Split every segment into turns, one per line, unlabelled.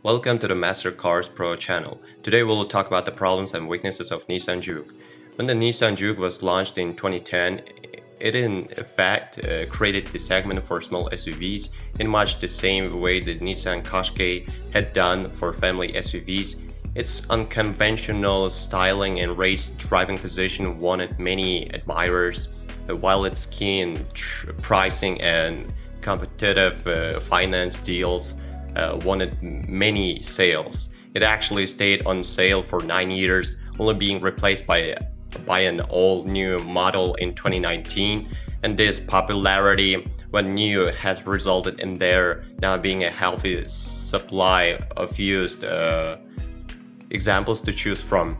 Welcome to the Master Cars Pro channel. Today we'll talk about the problems and weaknesses of Nissan Juke. When the Nissan Juke was launched in 2010, it in fact created the segment for small SUVs in much the same way the Nissan Qashqai had done for family SUVs. Its unconventional styling and race driving position wanted many admirers, while its keen pricing and competitive finance deals wanted many sales. It actually stayed on sale for 9 years, only being replaced by an all-new model in 2019, and this popularity when new has resulted in there now being a healthy supply of used examples to choose from.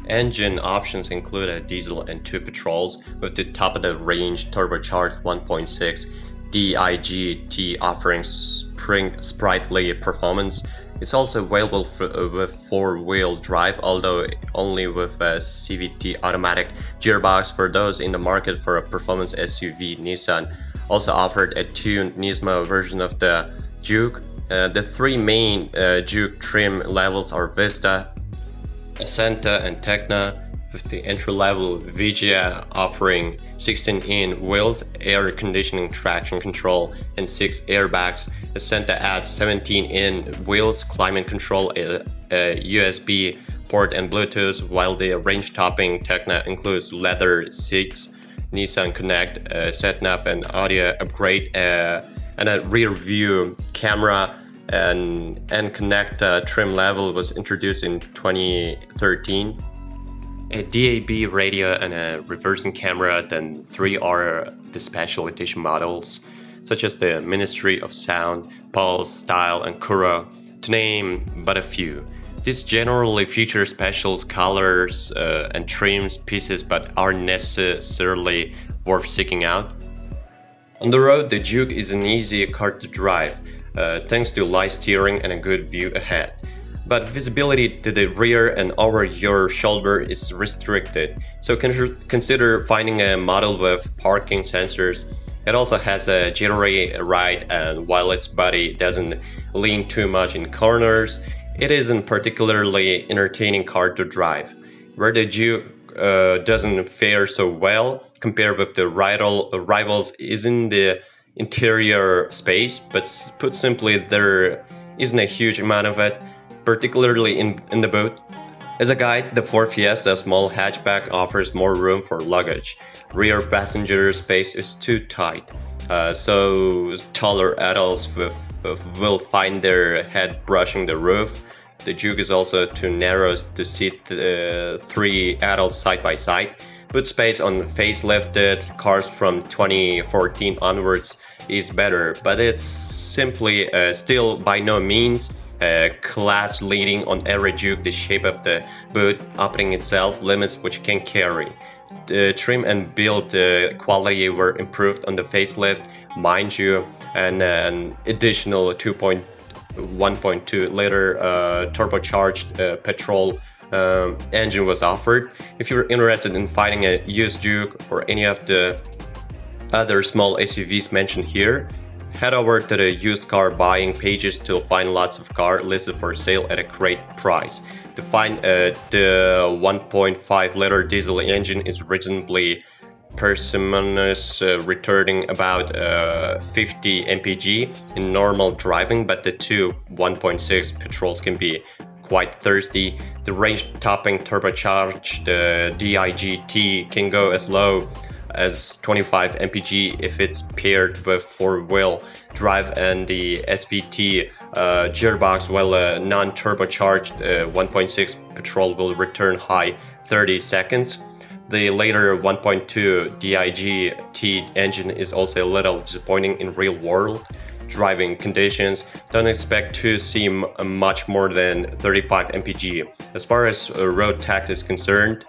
Engine options include a diesel and 2 petrols with the top-of-the-range turbocharged 1.6 DIGT offering sprightly performance. It's also available with 4-wheel drive, although only with a CVT automatic gearbox. For those in the market for a performance SUV, Nissan also offered a tuned Nismo version of the Juke. The three main Juke trim levels are Vista, Ascenta, and Tecna, with the entry-level Vigia offering 16-inch wheels, air conditioning, traction control, and 6 airbags. Ascenta adds 17-inch wheels, climate control, a USB port, and Bluetooth, while the range-topping Tecna includes leather seats, Nissan Connect, sat-nav and audio upgrade, and a rear-view camera. And Connect trim level was introduced in 2013. A DAB radio and a reversing camera, then 3 are the special edition models, such as the Ministry of Sound, Pulse, Style, and Kuro, to name but a few. These generally feature special colors and trims pieces, but aren't necessarily worth seeking out. On the road, the Juke is an easy car to drive, thanks to light steering and a good view ahead. But visibility to the rear and over your shoulder is restricted, so consider finding a model with parking sensors. It also has a jittery ride, and while its body doesn't lean too much in corners, it isn't particularly entertaining car to drive. Where the Juke doesn't fare so well compared with the rivals is in the interior space, but put simply, there isn't a huge amount of it, particularly in the boot. As a guide, the Ford Fiesta small hatchback offers more room for luggage. Rear passenger space is too tight, so taller adults will find their head brushing the roof. The Juke is also too narrow to seat 3 adults side by side. Boot space on facelifted cars from 2014 onwards is better, but it's simply still by no means class leading. On every Juke, the shape of the boot opening itself limits which can carry. The trim and build quality were improved on the facelift, mind you, and an additional 1.2 liter turbocharged petrol engine was offered. If you're interested in finding a used Juke or any of the other small SUVs mentioned here, head over to the used car buying pages to find lots of cars listed for sale at a great price. To find the 1.5 liter diesel engine is reasonably parsimonious, returning about 50 mpg in normal driving, but the two 1.6 petrols can be quite thirsty. The range-topping turbocharged DIGT can go as low as 25 mpg if it's paired with 4-wheel drive, and the SVT gearbox, while a non-turbocharged 1.6 petrol will return high 30 seconds. The later 1.2 DIGT engine is also a little disappointing in real-world driving conditions. Don't expect to see much more than 35 mpg. As far as road tax is concerned,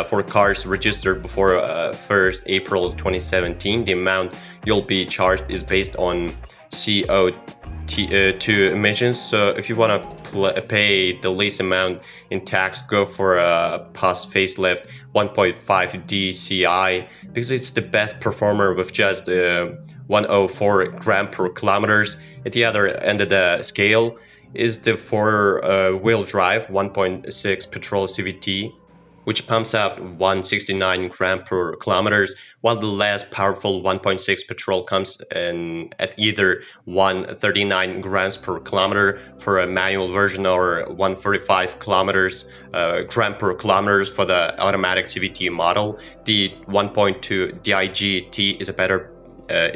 for cars registered before 1st April 2017, the amount you'll be charged is based on CO2 emissions. So if you want to pay the least amount in tax, go for a post facelift 1.5 DCI, because it's the best performer with just 104 gram per kilometers. At the other end of the scale, is the four-wheel drive 1.6 petrol CVT, which pumps out 169 gram per kilometers, while the less powerful 1.6 petrol comes in at either 139 grams per kilometer for a manual version or 145 gram per kilometers for the automatic CVT model. The 1.2 DIGT is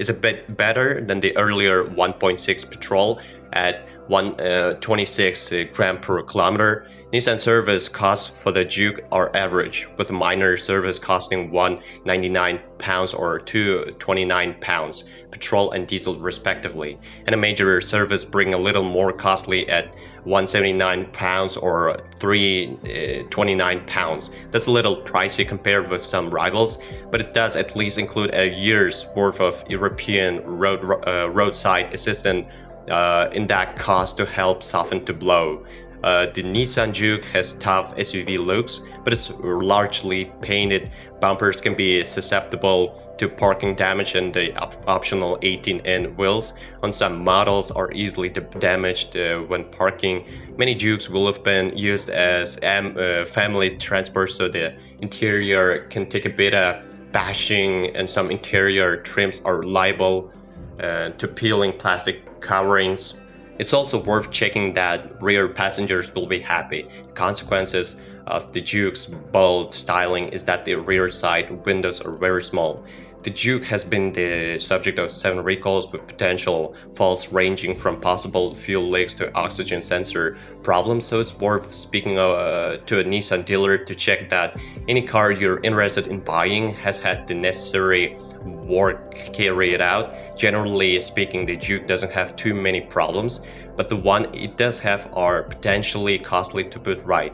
a bit better than the earlier 1.6 petrol at 126 gram per kilometer. Nissan service costs for the Juke are average, with a minor service costing £199 or £229, petrol and diesel respectively, and a major service bring a little more costly at £179 or £329. That's a little pricey compared with some rivals, but it does at least include a year's worth of European roadside assistance in that cost to help soften the blow. The Nissan Juke has tough SUV looks, but it's largely painted. Bumpers can be susceptible to parking damage, and the optional 18-inch wheels on some models are easily damaged when parking. Many Jukes will have been used as family transport, so the interior can take a bit of bashing, and some interior trims are liable to peeling plastic coverings. It's also worth checking that rear passengers will be happy. The consequences of the Juke's bold styling is that the rear side windows are very small. The Juke has been the subject of 7 recalls with potential faults ranging from possible fuel leaks to oxygen sensor problems, so it's worth speaking to a Nissan dealer to check that any car you're interested in buying has had the necessary work carried out. Generally speaking, the Juke doesn't have too many problems, but the one it does have are potentially costly to put right.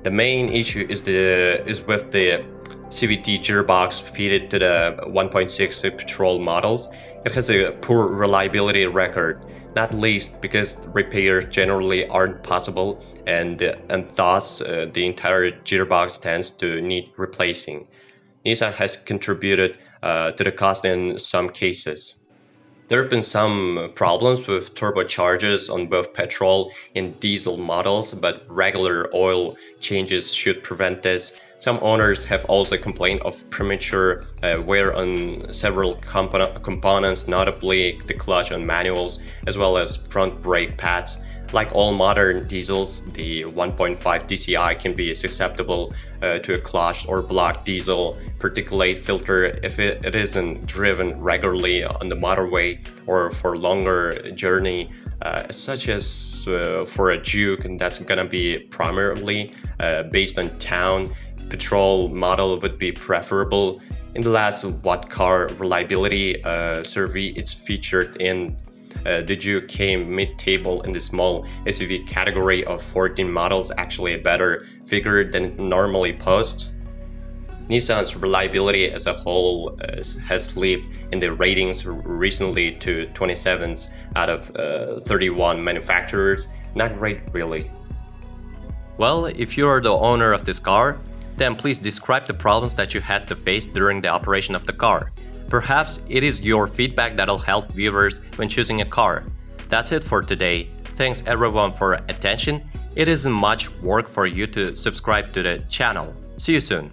The main issue is with the CVT gearbox fitted to the 1.6 petrol models. It has a poor reliability record, not least because repairs generally aren't possible, and thus the entire gearbox tends to need replacing. Nissan has contributed to the cost in some cases. There have been some problems with turbochargers on both petrol and diesel models, but regular oil changes should prevent this. Some owners have also complained of premature wear on several components, notably the clutch on manuals, as well as front brake pads. Like all modern diesels, the 1.5 DCI can be susceptible to a clogged or blocked diesel particulate filter if it isn't driven regularly on the motorway or for longer journey, such as for a Juke, and that's gonna be primarily based on town. Petrol model would be preferable. In the last What Car Reliability survey, it's featured in the Juke came mid-table in the small SUV category of 14 models, actually a better figure than it normally posts. Nissan's reliability as a whole has leaped in the ratings recently to 27 out of 31 manufacturers. Not great, really. Well, if you are the owner of this car, then please describe the problems that you had to face during the operation of the car. Perhaps it is your feedback that'll help viewers when choosing a car. That's it for today. Thanks everyone for attention. It isn't much work for you to subscribe to the channel. See you soon.